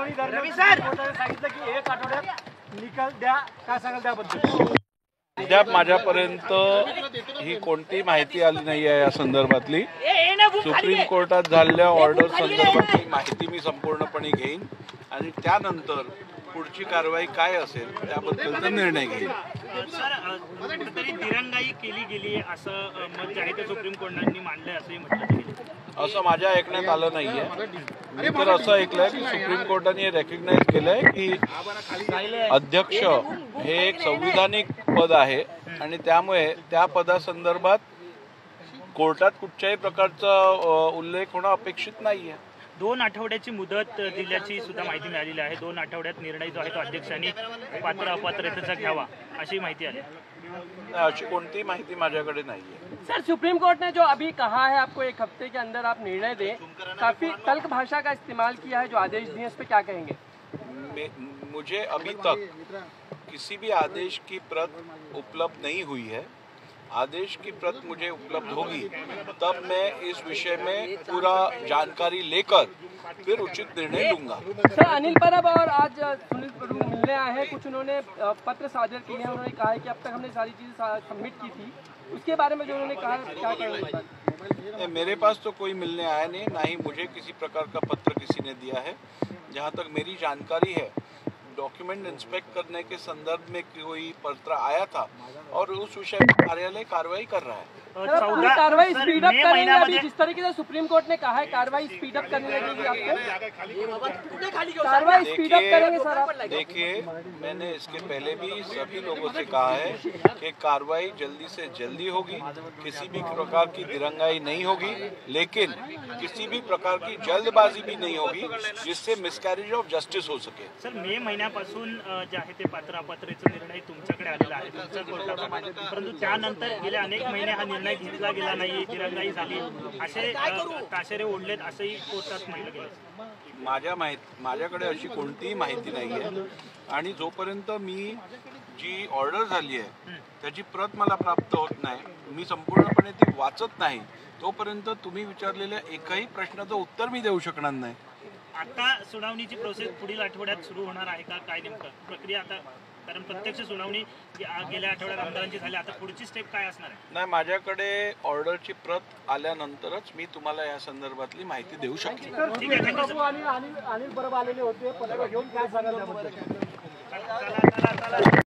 सुनावणी दरम्यान कोर्टाने सांगितलं की 1 आठवड्यात निकाल द्या, काय सांगाल त्याबद्दल? अद्याप माझ्यापर्यंत ही कोणती माहिती आली नाही आहे या संदर्भातली। सुप्रीम कोर्टात झालेल्या ऑर्डर संदर्भातली माहिती मी संपूर्णपणे घेईन आणि त्यानंतर पुढची कारवाई काय असेल त्याबद्दलचा निर्णय घेईन। सर, कुठेतरी दिरंगाई केली गेली असं मत जे आहे ते सुप्रीम कोर्टाने मांडलंय असंही म्हटलं गेलं। असं माझ्या ऐकण्यात आलं नाहीये। मी तर असं ऐकलंय की सुप्रीम कोर्टाने रेकग्नाइज केलंय की अध्यक्ष हे एक संविधानिक पद आहे आणि त्यामुळे त्या पदासंदर्भात कोर्टात कुठच्याही प्रकारचा उल्लेख होणं अपेक्षित नाहीये। 2 आठवड्याची मुदत दिल्याची सुद्धा माहिती मिळालेली आहे। 2 आठवड्यात निर्णय जो आहे तो अध्यक्षांनी पात्र अपात्रतेचा घ्यावा अशी माहिती आली। अशी कोणती माहिती माझ्याकडे नाहीये। सर, सुप्रीम कोर्ट ने जो अभी कहा है आपको 1 हफ्ते के अंदर आप निर्णय दें, काफी तल्ख भाषा का इस्तेमाल किया है जो आदेश दिए, इस पे क्या कहेंगे? मुझे अभी तक किसी भी आदेश की प्रत उपलब्ध नहीं हुई है। आदेश की प्रत मुझे उपलब्ध होगी तब मैं इस विषय में पूरा जानकारी लेकर फिर उचित निर्णय लूंगा। सर, अनिल परब और आज सुनील प्रभु मिलने आए हैं, कुछ उन्होंने पत्र साझा किए हैं। उन्होंने कहा है कि अब तक हमने सारी चीजें सबमिट की थी, उसके बारे में जो उन्होंने कहा क्या कहेंगे? मेरे पास तो कोई मिलने आया नहीं, ना ही मुझे किसी प्रकार का पत्र किसी ने दिया है। जहाँ तक मेरी जानकारी है डॉक्यूमेंट इंस्पेक्ट करने के संदर्भ में कोई पत्र आया था और उस विषय में कार्यालय कार्रवाई कर रहा है। कार्रवाई स्पीड अप करेंगे अभी जिस तरीके से सुप्रीम कोर्ट ने कहा है, कार्रवाई स्पीड अप करने लगेगी आपको? कार्रवाई स्पीड अप करेंगे सर आप? देखिए, मैंने इसके पहले भी सभी लोगों से कहा है कि कार्रवाई जल्दी से जल्दी होगी, किसी भी प्रकार की दिरंगाई नहीं होगी, लेकिन किसी भी प्रकार की जल्दबाजी भी नहीं होगी जिससे मिसकैरेज ऑफ जस्टिस हो सके। सर, मे महिन्यापासून जे आहे ते पात्र अपात्रतेचा निर्णय तुमच्याकडे आलेला आहे, तुमच्या कोर्टाचा, परंतु त्यानंतर गेले अनेक महिने हा निर्णय घेतला गेला नाही, दिरंगाई झाली, असे ताशेरे ओढलेत असंही कोर्टात म्हटलं गेलं। माझ्याकडे अशी कोणतीही माहिती नाही आहे आणि जोपर्यंत मी जी ऑर्डर झाली आहे त्याची प्रत मला प्राप्त होत नाही, मी संपूर्णपणे ती वाचत नाही, तोपर्यंत तुम्ही विचारलेल्या एकही प्रश्नाचं उत्तर मी देऊ शकणार नाही। आता सुनावणीची प्रोसेस पुढील आठवड्यात सुरू होणार आहे का, काय नेमकं प्रक्रिया आता? कारण प्रत्यक्ष सुनावणी गेल्या आठवड्यात आमदारांची झाली, आता पुढची स्टेप काय असणार आहे? नाही, माझ्याकडे ऑर्डरची प्रत आल्यानंतरच मी तुम्हाला या संदर्भातली माहिती देऊ शकेन। ठीक आहे, थँक्यू। अनिल परब आलेले होते, पत्र घेऊन काय सांगाल त्याबद्दल? चला